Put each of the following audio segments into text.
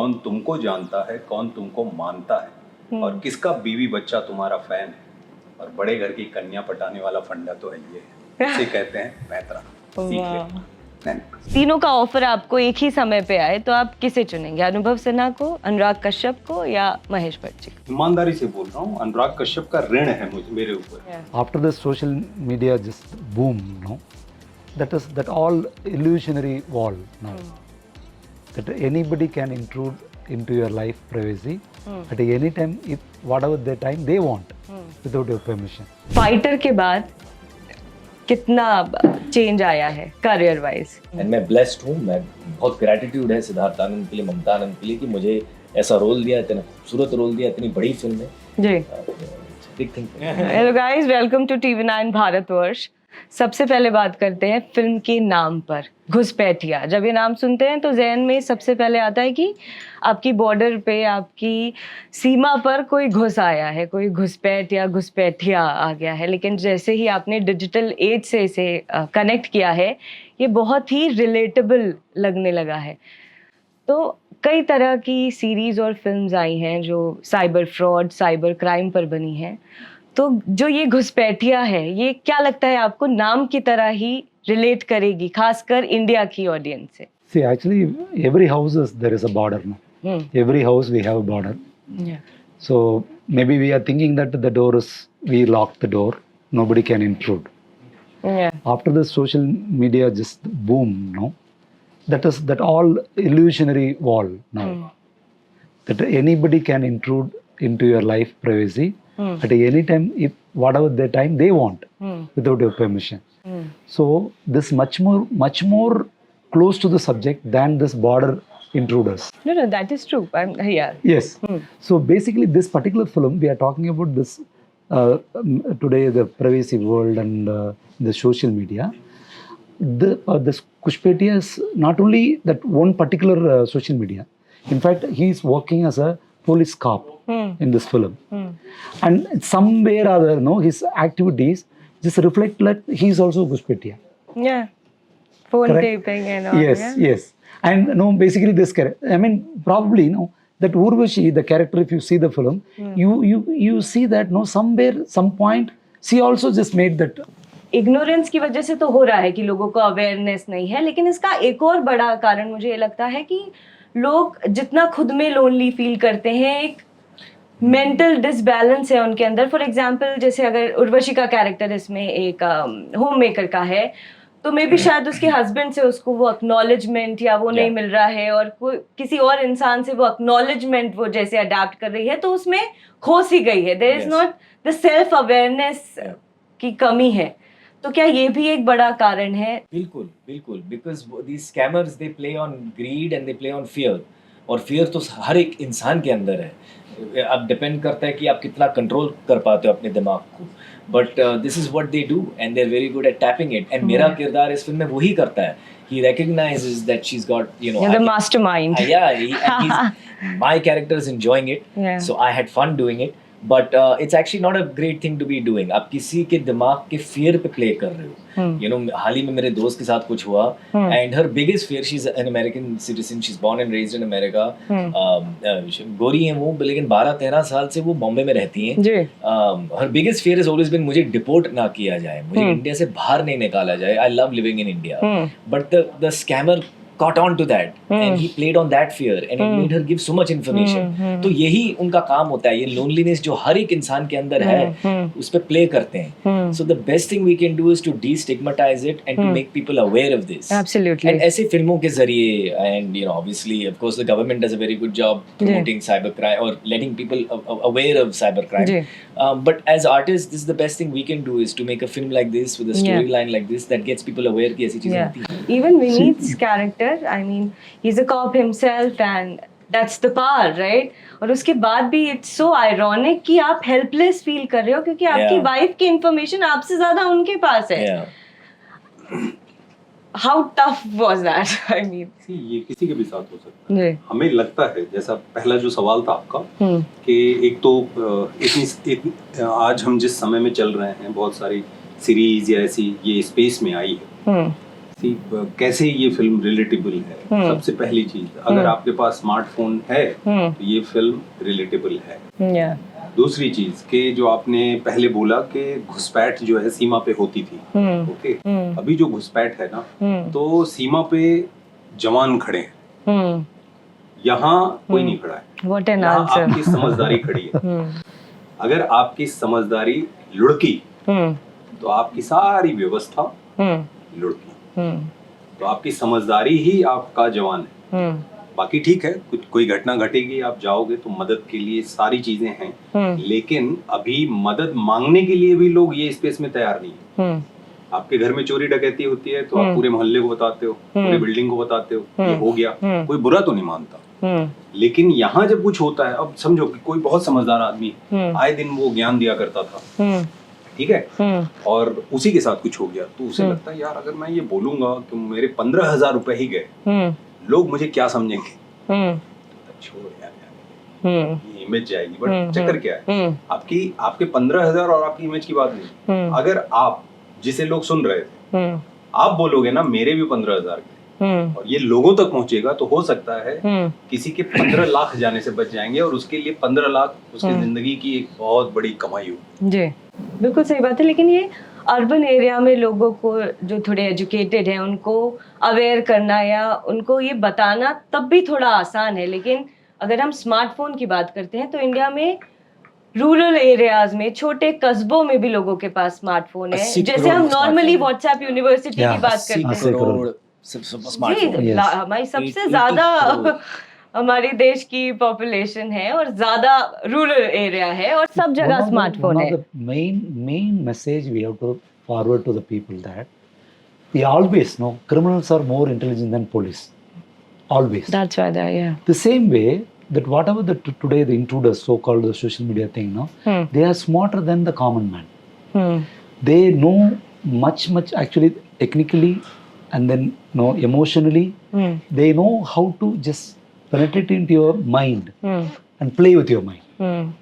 कौन तुमको जानता है, कौन तुमको मानता है, और किसका बीवी बच्चा तुम्हारा फैन है, और बड़े घर की कन्या पटाने वाला फंडा तो है ये है। इसे कहते हैं पैतरा। सीख ले। तीनों का ऑफर आपको एक ही समय पे आए तो आप किसे चुनेंगे? अनुभव सिन्हा को, अनुराग कश्यप को या महेश भट्ट जी? ईमानदारी से बोल रहा हूँ, अनुराग कश्यप का ऋण है मुझे मेरे ऊपर। After the social media just boom, no, that all illusionary wall now, that anybody can intrude into your life privacy at any time, if whatever the time they want, without your permission. Fighter के बाद कितना change आया है career wise? And मैं blessed हूँ, मैं बहुत gratitude है सिद्धार्थ आनंद के लिए, ममता आनंद के लिए कि मुझे ऐसा रोल दिया, इतना खूबसूरत रोल दिया, इतनी बड़ी फिल्म में जी। Big thing. Hello guys, welcome to TV9 Bharatvarsh. सबसे पहले बात करते हैं फिल्म के नाम पर, घुसपैठिया। जब ये नाम सुनते हैं तो जहन में सबसे पहले आता है कि आपकी बॉर्डर पे, आपकी सीमा पर कोई घुस आया है, कोई घुसपैठ या घुसपैठिया आ गया है। लेकिन जैसे ही आपने डिजिटल एज से इसे कनेक्ट किया है, ये बहुत ही रिलेटेबल लगने लगा है। तो कई तरह की सीरीज और फिल्म्स आई हैं जो साइबर फ्रॉड, साइबर क्राइम पर बनी हैं। तो जो ये घुसपैठिया है, ये क्या लगता है आपको नाम की तरह ही रिलेट करेगी, खासकर इंडिया की ऑडियंस से? See, actually, every house there is a border now. Every house we have a border. Yeah. So maybe we are thinking that the door is, we lock the door, nobody can intrude. Yeah. After the social media just boom, no, that all illusionary wall now, that anybody can intrude into your life privacy at any time, if whatever the time they want, without your permission. So this much more close to the subject than this border intruders. No, that is true. Yeah. Yes. So basically, this particular film, we are talking about this today, the privacy world and the social media. This Kushpetiya is not only that one particular social media. In fact, he is working as a police cop in this film, and somewhere or other, no, his activities just reflect that he is also Kushpetiya. Yeah. Phone Correct? taping and all. Yes, yeah? yes. And no, basically this character, I mean, probably, no, that Urvashi, the character, if you see the film, you see that, no, somewhere, some point, she also just made that. Ignorance की वजह से तो हो रहा है कि लोगों को अवेयरनेस नहीं है, लेकिन इसका एक और बड़ा कारण मुझे ये लगता है कि लोग जितना खुद में लोनली फील करते हैं, एक मेंटल डिसबैलेंस है उनके अंदर। फॉर एग्जांपल, जैसे अगर उर्वशी का कैरेक्टर इसमें एक होम मेकर का है, तो मे बी शायद उसके हस्बैंड से उसको वो एक्नॉलेजमेंट या वो नहीं मिल रहा है, और कोई किसी और इंसान से वो एक्नॉलेजमेंट वो जैसे अडैप्ट कर रही है, तो उसमें खो सी गई है। There is not the self awareness की कमी है। तो क्या ये भी एक बड़ा कारण है? बिल्कुल बिल्कुल, because these scammers they play on greed and they play on fear, और fear तो हर एक इंसान के अंदर है। अब डिपेंड करता है कि आप कितना कंट्रोल कर पाते हो अपने दिमाग को, but this is what they do and they are very good at tapping it. And मेरा किरदार इस फिल्म में वही करता है, he recognizes that she's got, you know, the mastermind. My character is enjoying it, so I had fun doing it. But it's actually not a great thing to be doing. आप किसी के दिमाग के fear पे play कर रहे हो। You know, हाल ही में मेरे दोस्त के साथ कुछ हुआ, and her biggest fear, she's an American citizen, she's born and raised in America. गोरी हैं वो, लेकिन 12-13 साल से वो बॉम्बे में रहती हैं। Her biggest fear has always been मुझे डिपोर्ट ना किया जाए, मुझे इंडिया से बाहर नहीं निकाला जाए। I love living in India, but the scammer caught on to that and he played on that fear and it made her give so much information. तो यही उनका काम होता है, ये loneliness जो हर एक इंसान के अंदर है उस पे play करते हैं। So the best thing we can do is to destigmatize it and to make people aware of this. Absolutely. And ऐसे फिल्मों के जरिए, and you know, obviously of course the government does a very good job promoting cyber crime or letting people aware of cyber crime. But as artists, this is the best thing we can do, is to make a film like this with a storyline like this that gets people aware कि ऐसी चीजें होती हैं। Even Vineet's character, I mean, he's a cop himself and that's the power, right? और उसके बाद भी it's so ironic कि आप helpless feel कर रहे हो क्योंकि आपकी wife की information आपसे ज़्यादा उनके पास है। How tough was that? I mean, ये किसी के भी साथ हो सकता है। हमें लगता है, जैसा पहला जो सवाल था आपका, कि एक तो इतनी आज हम जिस समय में चल रहे हैं, बहुत सारी सीरीज या ऐसी ये स्पेस में आई है, थी कैसे ये फिल्म रिलेटेबल है। सबसे पहली चीज, अगर आपके पास स्मार्टफोन है तो ये फिल्म रिलेटेबल है। दूसरी चीज के जो आपने पहले बोला कि घुसपैठ जो है सीमा पे होती थी, ओके, अभी जो घुसपैठ है ना, तो सीमा पे जवान खड़े हैं, यहाँ कोई नहीं खड़ा है। What an यहाँ answer. आपकी समझदारी खड़ी है। अगर आपकी समझदारी लुढ़की तो आपकी सारी व्यवस्था लुढ़की। तो आपकी समझदारी ही आपका जवान है। बाकी ठीक है, कुछ कोई घटना घटेगी, आप जाओगे तो मदद के लिए सारी चीजें हैं, लेकिन अभी मदद मांगने के लिए भी लोग ये स्पेस में तैयार नहीं है। आपके घर में चोरी डकैती होती है तो आप पूरे मोहल्ले को बताते हो, पूरे बिल्डिंग को बताते हो, ये हो गया, कोई बुरा तो नहीं मानता। लेकिन यहाँ जब कुछ होता है, अब समझो कि कोई बहुत समझदार आदमी आए दिन वो ज्ञान दिया करता था, ठीक है, और उसी के साथ कुछ हो गया तो उसे लगता है यार अगर मैं ये बोलूंगा कि मेरे 15,000 रुपए ही गए, लोग मुझे क्या समझेंगे। छोड़ यार, ये इमेज जाएगी। बट चक्कर क्या है, आपके 15,000 और आपकी इमेज की बात नहीं। अगर आप जिसे लोग सुन रहे थे, आप बोलोगे ना मेरे भी 15,000 के, और ये लोगों तक पहुंचेगा तो हो सकता है किसी के 15 लाख जाने से बच जाएंगे, और उसके लिए 15 लाख उसकी जिंदगी की एक बहुत बड़ी कमाई हो। जी बिल्कुल सही बात है। लेकिन ये अर्बन एरिया में लोगों को जो थोड़े एजुकेटेड हैं उनको अवेयर करना या उनको ये बताना तब भी थोड़ा आसान है। लेकिन अगर हम स्मार्टफोन की बात करते हैं तो इंडिया में रूरल एरियाज में, छोटे कस्बों में भी लोगों के पास स्मार्टफोन है। जैसे हम नॉर्मली व्हाट्सएप यूनिवर्सिटी की बात करते हैं, जी, हमारी सबसे ज्यादा हमारे देश की पॉपुलेशन है और ज्यादा रूरल एरिया है और सब जगह स्मार्टफोन है। One of the main message we have to forward to the people that we always know criminals are more intelligent than police. Always. That's why they are, yeah. The same way that whatever today the intruders, so-called the social media thing, they are smarter than the common man. They know much actually technically, and then emotionally. They know how to just penetrate into your mind and play with your mind.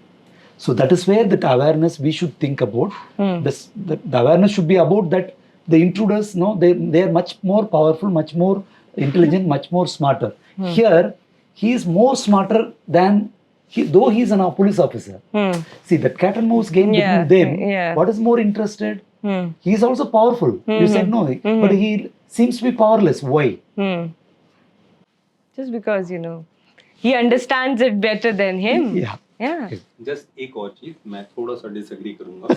So that is where that awareness we should think about. The awareness should be about that the intruders, they are much more powerful, much more intelligent, much more smarter. Here, he is more smarter than though he is a police officer. See that cat and mouse game between them. What is more interested? He is also powerful. You said no, but he seems to be powerless. Why? Just because he understands it better than him. Yeah. Just एक और चीज मैं थोड़ा सा disagree करूंगा।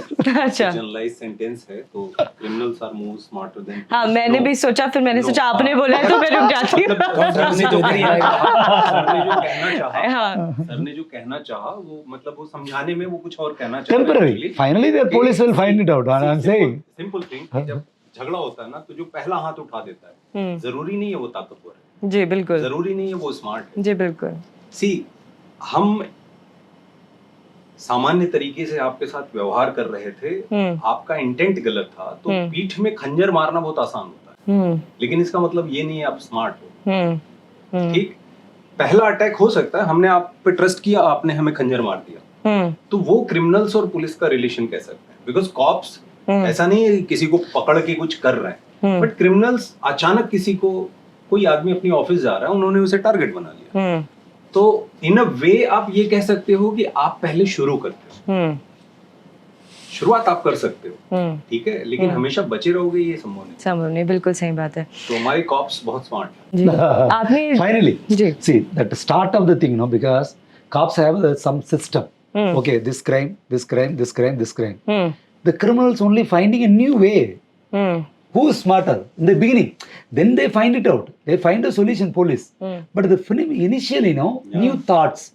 अच्छा, generalise sentence है तो criminals are more smarter than. हाँ, मैंने भी सोचा, फिर मैंने सोचा आपने बोला है तो मैं रुक जाती हूँ। सर ने जो कहना चाहा वो मतलब वो समझाने में वो कुछ और कहना चाहा। Temporary. Finally, their police will find it out. I'm saying. Simple thing. जब झगड़ा होता है ना तो जो पहला हाथ उठा देता है, जरूरी नहीं है वो ताकतवर है। जी बिल्कुल। जरूरी नहीं है वो स्मार्ट है। जी बिल्कुल। सी, हम सामान्य तरीके से आपके साथ व्यवहार कर रहे थे, आपका इंटेंट गलत था, तो पीठ में खंजर मारना बहुत आसान होता है, लेकिन इसका मतलब ये नहीं है आप स्मार्ट हो। ठीक, पहला अटैक हो सकता है हमने आप पे ट्रस्ट किया, आपने हमें खंजर मार दिया, तो वो क्रिमिनल्स और पुलिस का रिलेशन कह सकते हैं, बिकॉज कॉप्स ऐसा नहीं है किसी को पकड़ के कुछ कर रहे हैं, बट क्रिमिनल्स अचानक किसी को, कोई आदमी अपनी ऑफिस जा रहा है, उन्होंने उसे टारगेट बना लिया, तो इन अ वे आप ये कह सकते हो कि आप पहले शुरू करते हो, शुरुआत आप कर सकते हो, ठीक है, लेकिन हमेशा बचे रहोगे ये संभव नहीं। बिल्कुल सही बात है। तो हमारे कॉप्स बहुत स्मार्ट हैं। जी, आपने Finally, see that start of the thing, because cops have some system. Okay, this crime, this crime, this crime, this crime. The criminals only finding a new way. Who is smarter in the beginning? Then they find it out. They find a solution, police. But the film initially, new thoughts.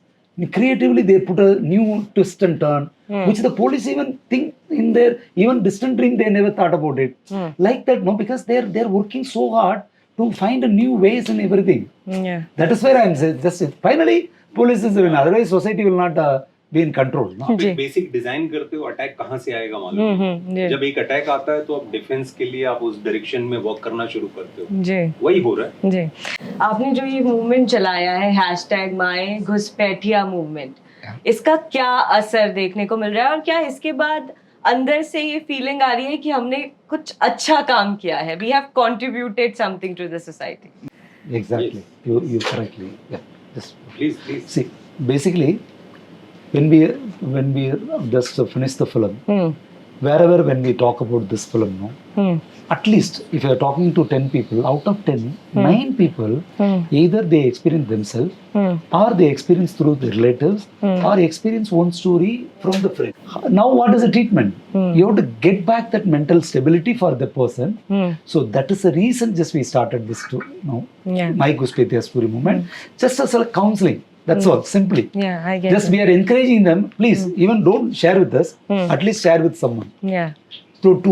Creatively, they put a new twist and turn, which the police even think in their even distant dream they never thought about it. Like that, because they're working so hard to find a new ways and everything. Yeah. That is where I'm saying. Just finally, police is the winner. Otherwise, society will not be in control. No? आप basic design करते हो, attack कहाँ से आएगा मालूम है। जब एक अटैक आता है तो आप डिफेंस के लिए आप उस डायरेक्शन में वर्क करना शुरू करते हो। जी, वही हो रहा है। जी, आपने जो ये मूवमेंट चलाया है #माय घुसपैठिया मूवमेंट, इसका क्या असर देखने को मिल रहा है और क्या इसके बाद अंदर से ये फीलिंग आ रही है कि हमने कुछ अच्छा काम किया है, we have contributed something to the society? Exactly. You correctly. Yeah. Just Please, please. see. Basically, when we just finish the film, wherever when we talk about this film, no, at least if you are talking to 10 people, out of 10, 9 people either they experience themselves or they experience through the relatives or experience one story from the friend. Now what is the treatment? You have to get back that mental stability for the person. So that is the reason just we started this to, Yeah. my Guspetya story movement, just as a counseling. That's all, simply. Yeah, I get Just it. we are encouraging them, please, even don't share with us, at least share with someone. Yeah. To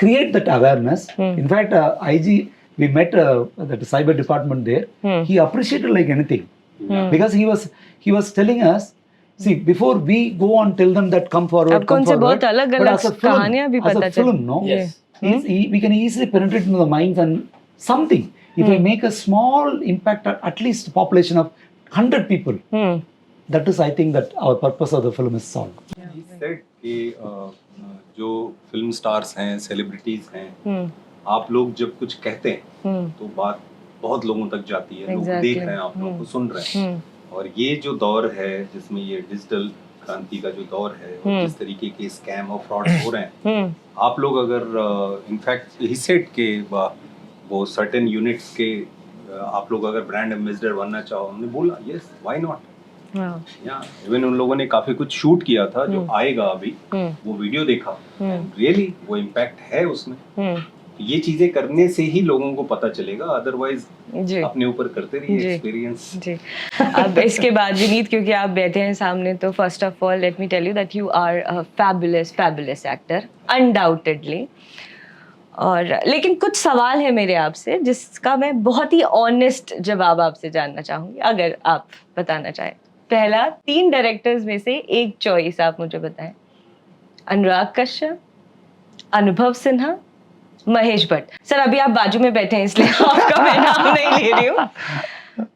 create that awareness. In fact, IG, we met that cyber department there. He appreciated like anything because he was telling us, see, before we go and tell them that come forward, आपको उनसे बहुत अलग-अलग but as a कहानियां भी film, as पता a film, no, Yes. we can easily penetrate into the minds and something. If I make a small impact at least population of 100 people, that is, I think that our purpose of the film is solved. He said कि जो film stars हैं, celebrities हैं, आप लोग जब कुछ कहते हैं तो बात बहुत लोगों तक जाती है, लोग देख रहे हैं, आप लोग को सुन रहे हैं। और ये जो दौर है जिसमें ये डिजिटल क्रांति का जो दौर है और जिस तरीके के स्कैम और फ्रॉड हो रहे हैं, आप लोग अगर इनफैक्ट ही सेड के वो सर्टेन यूनिट्स के आप लोग अगर ब्रांड एम्बेसडर बनना चाहो, हमने बोला यस, व्हाई नॉट। या इवन उन लोगों ने काफी कुछ शूट किया था जो आएगा अभी, वो वीडियो देखा, रियली वो इम्पैक्ट है उसमें। ये चीजें करने से ही लोगों को पता चलेगा, अदरवाइज अपने ऊपर करते रहिए एक्सपीरियंस। जी। अब इसके बाद विनीत, क्योंकि आप बैठे हैं सामने, तो first of all let me tell you that you are a fabulous actor, undoubtedly. और लेकिन कुछ सवाल है मेरे आपसे जिसका मैं बहुत ही ऑनेस्ट जवाब आपसे जानना चाहूंगी, अगर आप बताना चाहें। पहला, 3 डायरेक्टर्स में से एक चॉइस आप मुझे बताएं। अनुराग कश्यप, अनुभव सिन्हा, महेश भट्ट। सर अभी आप बाजू में बैठे हैं इसलिए आपका मैं नाम नहीं ले रही हूँ,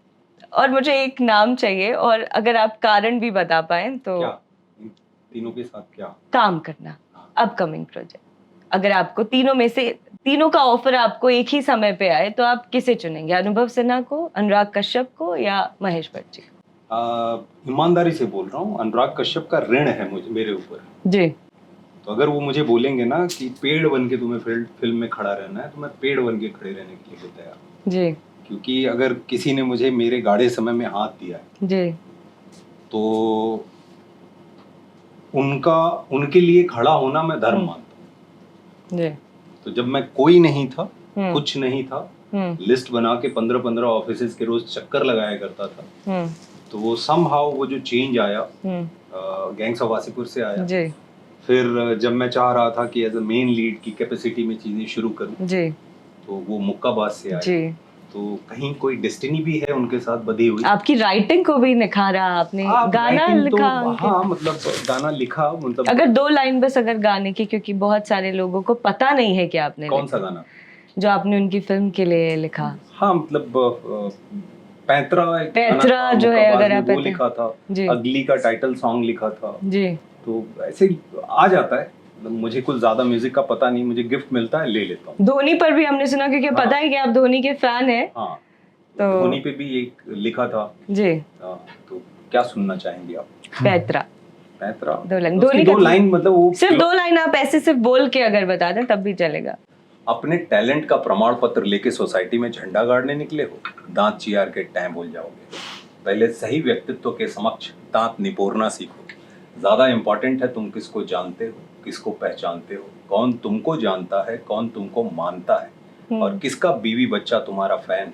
और मुझे एक नाम चाहिए, और अगर आप कारण भी बता पाएं तो। क्या इन तीनों के साथ क्या काम करना, अपकमिंग प्रोजेक्ट। अगर आपको तीनों में से, तीनों का ऑफर आपको एक ही समय पे आए तो आप किसे चुनेंगे? अनुभव सिन्हा को, अनुराग कश्यप को, या महेश भट्ट जी? ईमानदारी से बोल रहा हूँ, अनुराग कश्यप का ऋण है मुझे, मेरे ऊपर जी। तो अगर वो मुझे बोलेंगे ना कि पेड़ बन के तुम्हें फिल्म में खड़ा रहना है, तो मैं पेड़ बन के खड़े रहने के लिए तैयार जी। क्योंकि अगर किसी ने मुझे मेरे गाढ़े समय में हाथ दिया है जी, तो उनके लिए खड़ा होना मैं धर्म मानता हूँ। जी। तो जब मैं कोई नहीं था, कुछ नहीं था, लिस्ट बना के 15-15 ऑफिसेज के रोज चक्कर लगाया करता था, तो वो समहाउ वो जो चेंज आया गैंग्स ऑफ वासीपुर से आया जी। फिर जब मैं चाह रहा था कि एज अ मेन लीड की कैपेसिटी में चीजें शुरू करूं जी। तो वो मुक्काबाज से आया जी। तो कहीं कोई डेस्टिनी भी है उनके साथ बधी हुई। आपकी राइटिंग को भी निखारा आपने, गाना लिखा तो, हाँ मतलब गाना लिखा, मतलब अगर 2 लाइन बस अगर गाने की, क्योंकि बहुत सारे लोगों को पता नहीं है कि आपने कौन सा गाना जो आपने उनकी फिल्म के लिए लिखा। हाँ मतलब पैंतरा जो है, अगर आप वो लिखा था, अगली का टाइटल सॉन्ग लिखा था जी। तो ऐसे आ जाता है, मुझे कुछ ज्यादा म्यूजिक का पता नहीं, मुझे गिफ्ट मिलता है ले लेता हूँ। धोनी पर भी हमने सुना, क्योंकि पता है कि आप धोनी के फैन हैं। हाँ, तो धोनी पे भी एक लिखा था जी। तो क्या सुनना चाहेंगे आप? पैंतरा 2 लाइन, धोनी 2 लाइन, मतलब वो सिर्फ 2 लाइन आप ऐसे सिर्फ बोल के अगर बता दें तब भी चलेगा। अपने टैलेंट का प्रमाण पत्र लेके सोसाइटी में झंडा गाड़ने निकले हो, दांत चियार के टाइम भूल जाओगे। पहले सही व्यक्तित्व के समक्ष दांत निपोरना सीखो। ज्यादा इम्पोर्टेंट है तुम किसको जानते हो, किसको पहचानते हो, कौन तुमको जानता है, कौन तुमको मानता है, और किसका बीवी बच्चा तुम्हारा फैन है,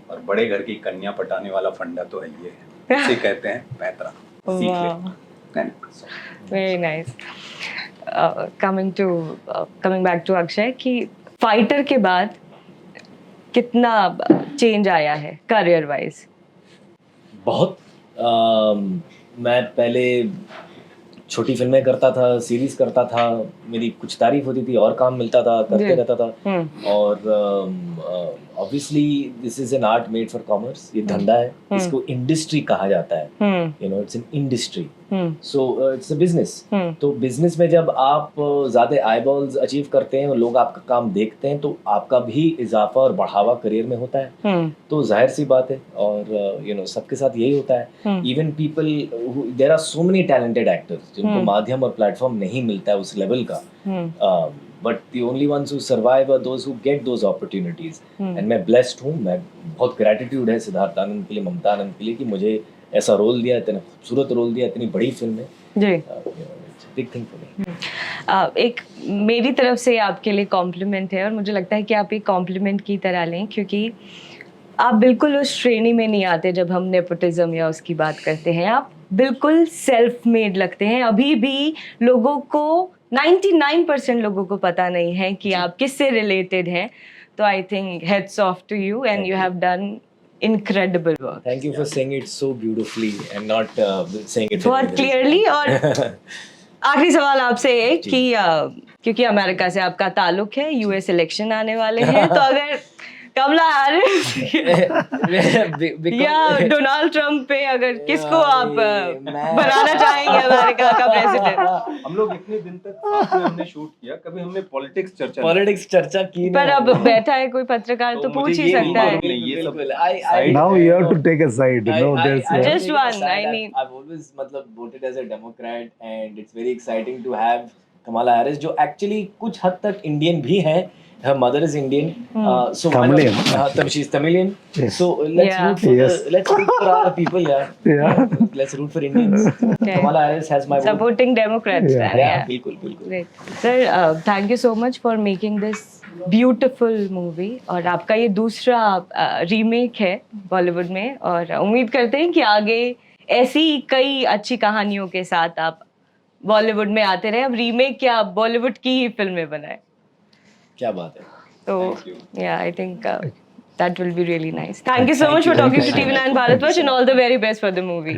और बड़े घर की कन्या पटाने वाला फंडा तो है ये है। इसे कहते हैं पैंतरा। सीख ले। Very nice. Coming back to Akshay, कि फाइटर के बाद कितना चेंज आया है करियर वाइज? बहुत। मैं पहले छोटी फिल्में करता था, सीरीज करता था, मेरी कुछ तारीफ होती थी और काम मिलता था, करते रहता था, और obviously this is an art made for commerce. ये धंधा है, इसको इंडस्ट्री कहा जाता है. You know, it's an industry. So it's a business. तो बिजनेस में जब आप ज़्यादा आईबॉल्स अचीव करते हैं और लोग आपका काम देखते हैं तो आपका भी इजाफा और बढ़ावा करियर में होता है. तो जाहिर सी बात है और you know सबके साथ यही होता है. Even people there are so many talented actors जिनको माध्यम और प्लेटफॉर्म नहीं मिलता है उस लेवल का. But the only ones who survive are those who get those opportunities. And मैं blessed हूँ. मैं बहुत gratitude है सिद्धार्थ आनंद के लिए, ममता आनंद के लिए कि मुझे ऐसा रोल दिया, इतना खूबसूरत रोल दिया, इतनी बड़ी फिल्म में. जी. It's a big thing for me. एक मेरी तरफ से आपके लिए कॉम्प्लीमेंट है और मुझे लगता है कि आप एक कॉम्प्लीमेंट की तरह लें क्योंकि आप बिल्कुल उस श्रेणी में नहीं आते जब हम नेपोटिज्म या उसकी बात करते हैं. आप बिल्कुल सेल्फ मेड लगते हैं. अभी भी लोगों को 99% लोगों को पता नहीं है कि आप किससे रिलेटेड हैं. तो I think hats off to you and you have done incredible work. Thank you for saying it so beautifully and not saying it बहुत clearly. और आखिरी सवाल आपसे है कि क्योंकि अमेरिका से आपका ताल्लुक है, यूएस इलेक्शन आने वाले हैं, तो अगर कमला हैरिस या डोनाल्ड ट्रम्प पे अगर किसको आप बनाना चाहेंगे अमेरिका का प्रेसिडेंट? हम लोग इतने दिन तक साथ में हमने शूट किया, कभी हमने पॉलिटिक्स चर्चा की पर अब बैठा है कोई पत्रकार तो पूछ ही सकता है. Now you have to take a side. No, there's Just one. I mean, I've always voted as a Democrat and it's very exciting to have Kamala Harris जो actually कुछ हद तक इंडियन भी है. Her mother is Indian, so Tamilian. She's Tamilian. Yes. So let's root for our people, Yeah. Let's root for Indians. Kamala Harris has my vote. Supporting Democrats. Yeah. बिल्कुल. Great. Sir, thank you so much for making this beautiful movie. और आपका ये दूसरा remake है बॉलीवुड में और उम्मीद करते हैं कि आगे ऐसी कई अच्छी कहानियों के साथ आप बॉलीवुड में आते रहे. अब रीमेक क्या बॉलीवुड की ही फिल्में बनाए. क्या बात है. So yeah, I think that will be really nice. Thank you so much for talking to TV9 Bharatvarsh and all the very best for the movie.